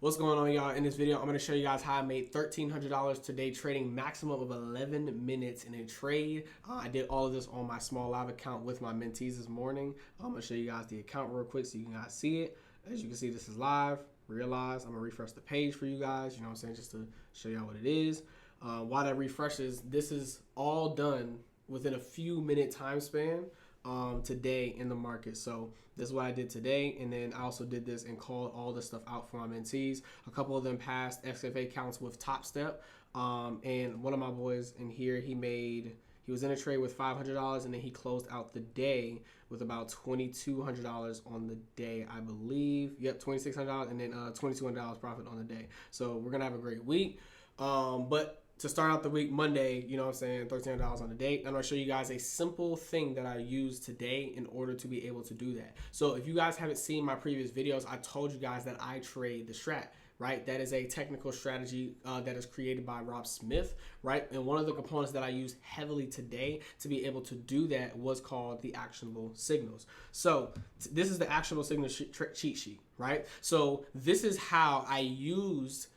What's going on, y'all? In this video, I'm going to show you guys how I made $1,300 today trading maximum of 11 minutes in a trade. I did all of this on my small live account with my mentees this morning. I'm going to show you guys the account real quick so you guys see it. As you can see, this is live. Realize I'm going to refresh the page for you guys, you know what I'm saying, just to show y'all what it is. While that refreshes, this is all done within a few minute time span today in the market. So this is what I did today, and then I also did this and called all this stuff out for my mentees. A couple of them passed XFA counts with Top Step, and one of my boys in here, he was in a trade with $500, and then he closed out the day with about $2,200 on the day, I believe. Yep, $2,600, and then $2,200 profit on the day. So we're gonna have a great week. But to start out the week, Monday, you know what I'm saying, $1,300 on the day. I'm going to show you guys a simple thing that I used today in order to be able to do that. So if you guys haven't seen my previous videos, I told you guys that I trade the Strat, right? That is a technical strategy that is created by Rob Smith, right? And one of the components that I used heavily today to be able to do that was called the actionable signals. So this is the actionable signals cheat sheet, right? So this is how I used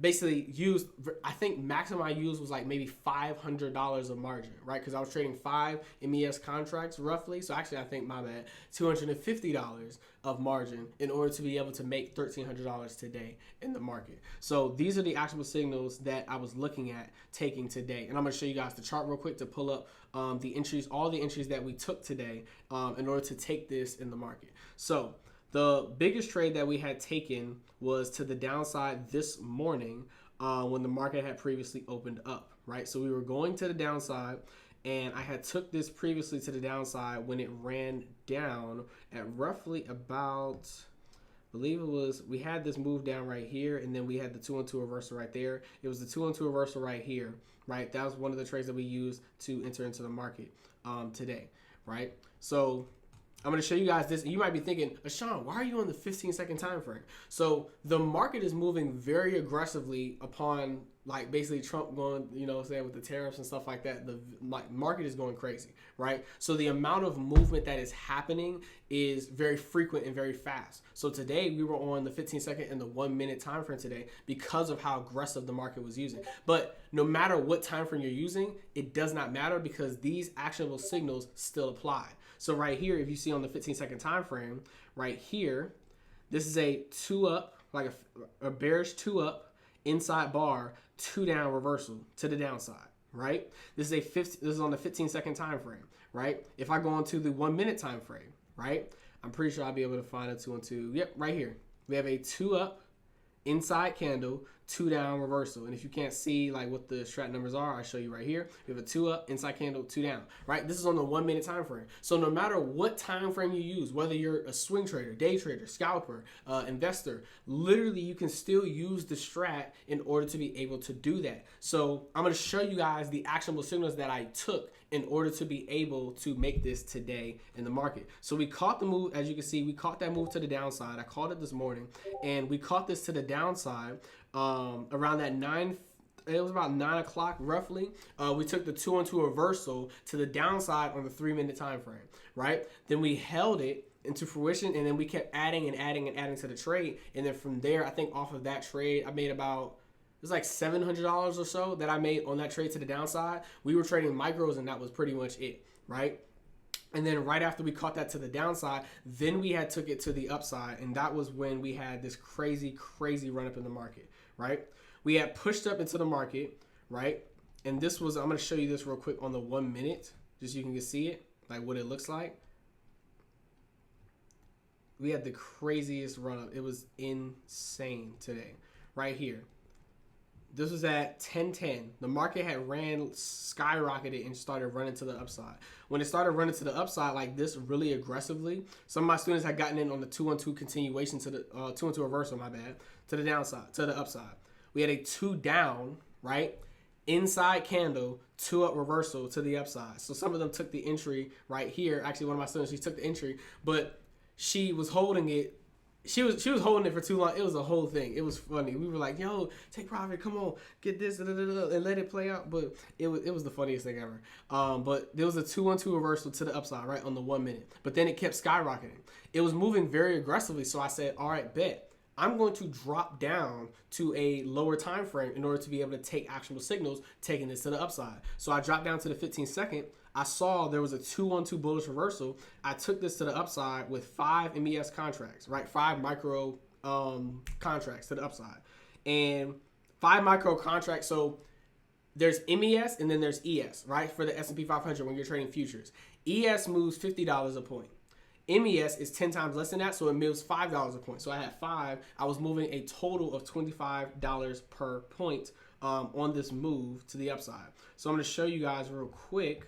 basically used, I think maximum I used was like maybe $500 of margin, right? Because I was trading 5 MES contracts roughly. So actually, I think my bad, $250 of margin in order to be able to make $1,300 today in the market. So these are the actual signals that I was looking at taking today. And I'm going to show you guys the chart real quick to pull up the entries, all the entries that we took today in order to take this in the market. So the biggest trade that we had taken was to the downside this morning when the market had previously opened up, right? So we were going to the downside, and I had took this previously to the downside when it ran down at roughly about, I believe it was, we had this move down right here, and then we had the 2-on-2 reversal right there. It was the 2-on-2 reversal right here, right? That was one of the trades that we used to enter into the market today, right? So I'm going to show you guys this, and you might be thinking, Ashawn, why are you on the 15-second time frame? So the market is moving very aggressively upon, like, basically Trump going, you know what I'm saying, with the tariffs and stuff like that. The market is going crazy, right? So the amount of movement that is happening is very frequent and very fast. So today we were on the 15-second and the 1-minute time frame today because of how aggressive the market was using. But no matter what time frame you're using, it does not matter because these actionable signals still apply. So right here, if you see on the 15-second time frame, right here, this is a 2-up, like a bearish 2-up inside bar, 2-down reversal to the downside, right? This is on the 15-second time frame, right? If I go onto the 1-minute time frame, right, I'm pretty sure I'll be able to find a 2-on-2. Yep, right here. We have a 2-up inside candle, 2-down reversal. And if you can't see like what the Strat numbers are, I'll show you right here. We have a 2-up inside candle, 2-down, right? This is on the 1-minute time frame. So no matter what time frame you use, whether you're a swing trader, day trader, scalper, investor, literally you can still use the Strat in order to be able to do that. So I'm going to show you guys the actionable signals that I took in order to be able to make this today in the market. So we caught the move, as you can see, we caught that move to the downside. I called it this morning, and we caught this to the downside around that it was about 9 o'clock roughly. We took the 2-on-2 reversal to the downside on the 3-minute time frame, right? Then we held it into fruition, and then we kept adding and adding and adding to the trade. And then from there, I think off of that trade, I made about, it was like $700 or so that I made on that trade to the downside. We were trading micros, and that was pretty much it, right? And then right after we caught that to the downside, then we had took it to the upside, and that was when we had this crazy, crazy run up in the market, right? We had pushed up into the market, right? And this was, I'm going to show you this real quick on the 1 minute, just so you can see it, like what it looks like. We had the craziest run up. It was insane today, right here. This was at 10:10. The market had skyrocketed and started running to the upside. When it started running to the upside like this really aggressively, some of my students had gotten in on the 2-on-2 continuation to the 2-on-2 reversal, my bad, to the downside, to the upside. We had a 2-down, right? Inside candle, 2-up reversal to the upside. So some of them took the entry right here. Actually, one of my students, she took the entry, but she was holding it. She was holding it for too long. It was a whole thing. It was funny. We were like, yo, take profit. Come on, get this, and let it play out. But it was the funniest thing ever. But there was a 2-on-2 reversal to the upside, right, on the 1 minute. But then it kept skyrocketing. It was moving very aggressively. So I said, all right, bet. I'm going to drop down to a lower time frame in order to be able to take actionable signals, taking this to the upside. So I dropped down to the 15 second. I saw there was a 2-on-2 bullish reversal. I took this to the upside with 5 MES contracts, right? 5 micro contracts to the upside. And 5 micro contracts. So there's MES and then there's ES, right? For the S&P 500 when you're trading futures. ES moves $50 a point. MES is 10 times less than that, so it moves $5 a point. So I had 5. I was moving a total of $25 per point on this move to the upside. So I'm going to show you guys real quick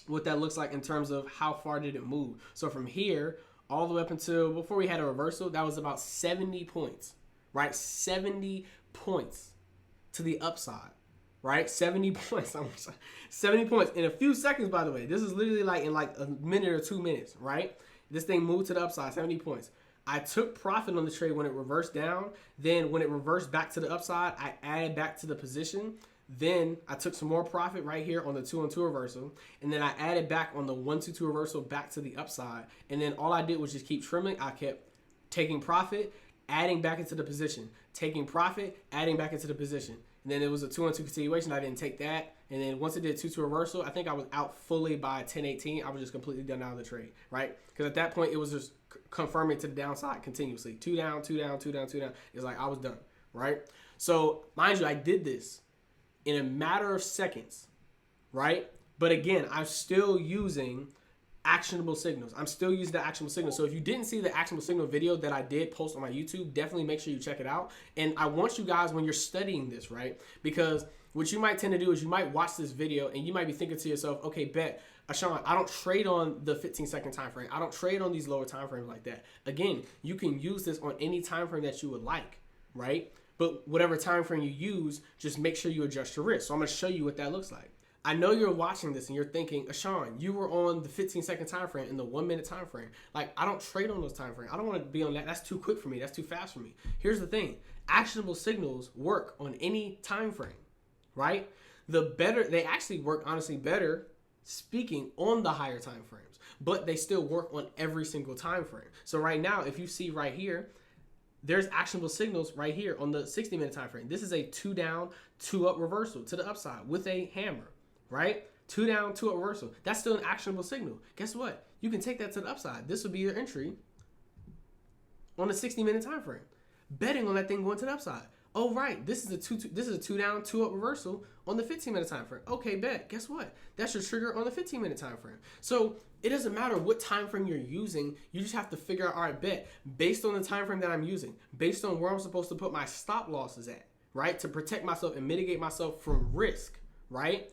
what that looks like in terms of how far did it move. So from here all the way up until before we had a reversal, that was about 70 points, right? 70 points to the upside. Right? 70 points. 70 points in a few seconds, by the way. This is literally like in like a minute or 2 minutes, right? This thing moved to the upside, 70 points. I took profit on the trade when it reversed down. Then when it reversed back to the upside, I added back to the position. Then I took some more profit right here on the 2-on-2 reversal. And then I added back on the 1-2-2 reversal back to the upside. And then all I did was just keep trimming. I kept taking profit, adding back into the position, taking profit, adding back into the position. And then it was a 2-on-2 continuation. I didn't take that. And then once it did 2-2 reversal, I think I was out fully by 10:18. I was just completely done out of the trade, right? Because at that point, it was just confirming to the downside continuously. 2 down, 2 down, 2 down, 2 down. It's like I was done, right? So mind you, I did this in a matter of seconds, right? But again, I'm still using actionable signals. I'm still using the actionable signal. So if you didn't see the actionable signal video that I did post on my YouTube, definitely make sure you check it out. And I want you guys, when you're studying this, right? Because what you might tend to do is you might watch this video and you might be thinking to yourself, okay, bet, Ashawn, I don't trade on the 15-second time frame. I don't trade on these lower time frames like that. Again, you can use this on any time frame that you would like, right? But whatever time frame you use, just make sure you adjust your risk. So I'm going to show you what that looks like. I know you're watching this and you're thinking, Ashawn, you were on the 15-second time frame and the 1-minute time frame. Like, I don't trade on those time frames. I don't want to be on that. That's too quick for me. That's too fast for me. Here's the thing. Actionable signals work on any time frame, right? They actually work, honestly, better speaking on the higher time frames, but they still work on every single time frame. So right now, if you see right here, there's actionable signals right here on the 60-minute time frame. This is a 2 down, 2 up reversal to the upside with a hammer. Right? 2 down, 2 up reversal. That's still an actionable signal. Guess what? You can take that to the upside. This would be your entry on the 60-minute time frame. Betting on that thing going to the upside. Oh, right. This is a 2 down, 2 up reversal on the 15-minute time frame. Okay, bet. Guess what? That's your trigger on the 15-minute time frame. So it doesn't matter what time frame you're using. You just have to figure out, all right, bet, based on the time frame that I'm using, based on where I'm supposed to put my stop losses at, right, to protect myself and mitigate myself from risk, right?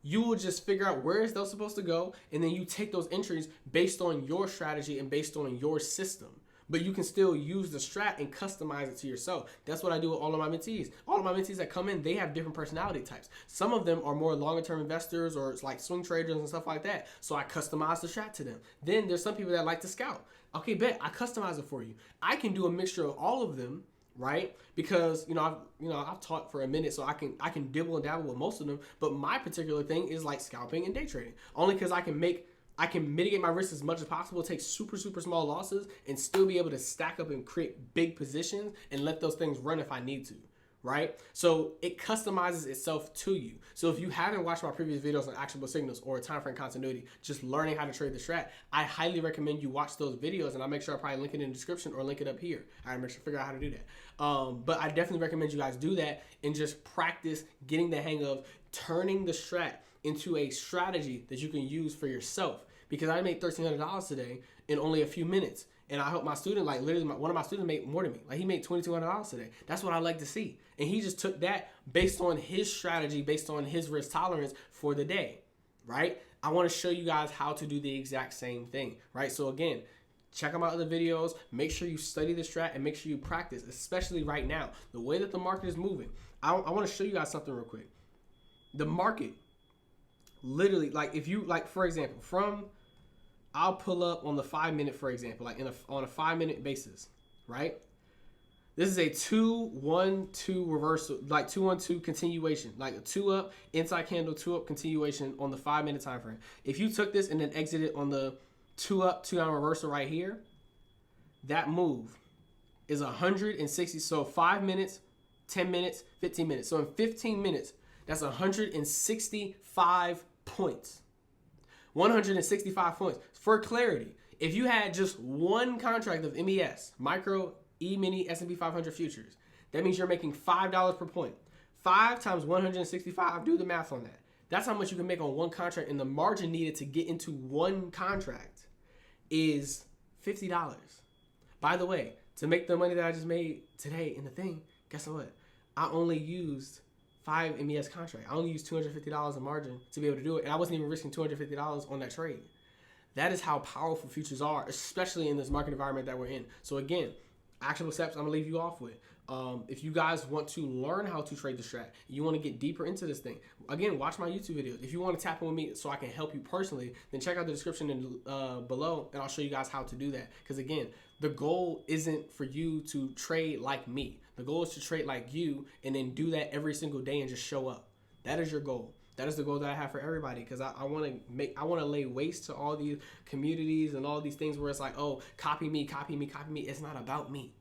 You will just figure out where is those supposed to go, and then you take those entries based on your strategy and based on your system. But you can still use the strat and customize it to yourself. That's what I do with all of my mentees. All of my mentees that come in, they have different personality types. Some of them are more longer-term investors or it's like swing traders and stuff like that. So I customize the strat to them. Then there's some people that like to scout. Okay, bet, I customize it for you. I can do a mixture of all of them, right? Because I've taught for a minute, so I can dibble and dabble with most of them. But my particular thing is like scalping and day trading, only because I can mitigate my risk as much as possible, take super small losses, and still be able to stack up and create big positions and let those things run if I need to. Right? So it customizes itself to you. So if you haven't watched my previous videos on actionable signals or time frame continuity, just learning how to trade the strat, I highly recommend you watch those videos, and I'll make sure I probably link it in the description or link it up here. I make sure to figure out how to do that. But I definitely recommend you guys do that and just practice getting the hang of turning the strat into a strategy that you can use for yourself. Because I made $1,300 today in only a few minutes. And I helped my student, like literally one of my students made more than me. Like he made $2,200 today. That's what I like to see. And he just took that based on his strategy, based on his risk tolerance for the day, right? I want to show you guys how to do the exact same thing, right? So again, check out my other videos. Make sure you study the strat and make sure you practice, especially right now. The way that the market is moving. I want to show you guys something real quick. The market, literally, like if you, like for example, I'll pull up on the 5-minute, for example, like on a 5-minute basis, right? This is a 2-1-2 reversal, like 2-1-2 continuation, like a 2 up, inside candle, 2 up continuation on the 5-minute time frame. If you took this and then exited on the 2 up, 2 down reversal right here, that move is 160. So 5 minutes, 10 minutes, 15 minutes. So in 15 minutes, that's 165 points. 165 points. For clarity, if you had just one contract of MES, micro, E-mini, S&P 500 futures, that means you're making $5 per point. 5 times 165, do the math on that. That's how much you can make on one contract, and the margin needed to get into one contract is $50. By the way, to make the money that I just made today in the thing, guess what? I only used 5 MES contracts. I only used $250 in margin to be able to do it, and I wasn't even risking $250 on that trade. That is how powerful futures are, especially in this market environment that we're in. So again, actionable steps I'm gonna leave you off with. If you guys want to learn how to trade the strat, you want to get deeper into this thing, again, watch my YouTube videos. If you want to tap in with me so I can help you personally, then check out the description below, and I'll show you guys how to do that. Because again, the goal isn't for you to trade like me. The goal is to trade like you, and then do that every single day and just show up. That is your goal. That is the goal that I have for everybody, because I want to lay waste to all these communities and all these things where it's like, oh, copy me, copy me, copy me. It's not about me.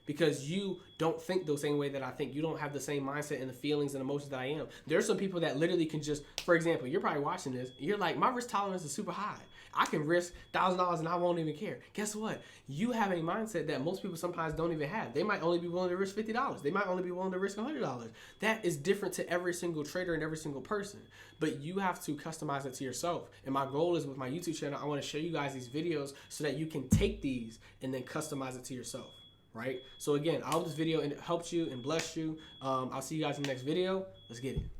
Because you don't think the same way that I think. You don't have the same mindset and the feelings and emotions that I am. There's some people that literally can just, for example, you're probably watching this. You're like, my risk tolerance is super high. I can risk $1,000 and I won't even care. Guess what? You have a mindset that most people sometimes don't even have. They might only be willing to risk $50. They might only be willing to risk $100. That is different to every single trader and every single person. But you have to customize it to yourself. And my goal is with my YouTube channel, I want to show you guys these videos so that you can take these and then customize it to yourself. Right? So again, I hope this video helped you and blessed you. I'll see you guys in the next video. Let's get it.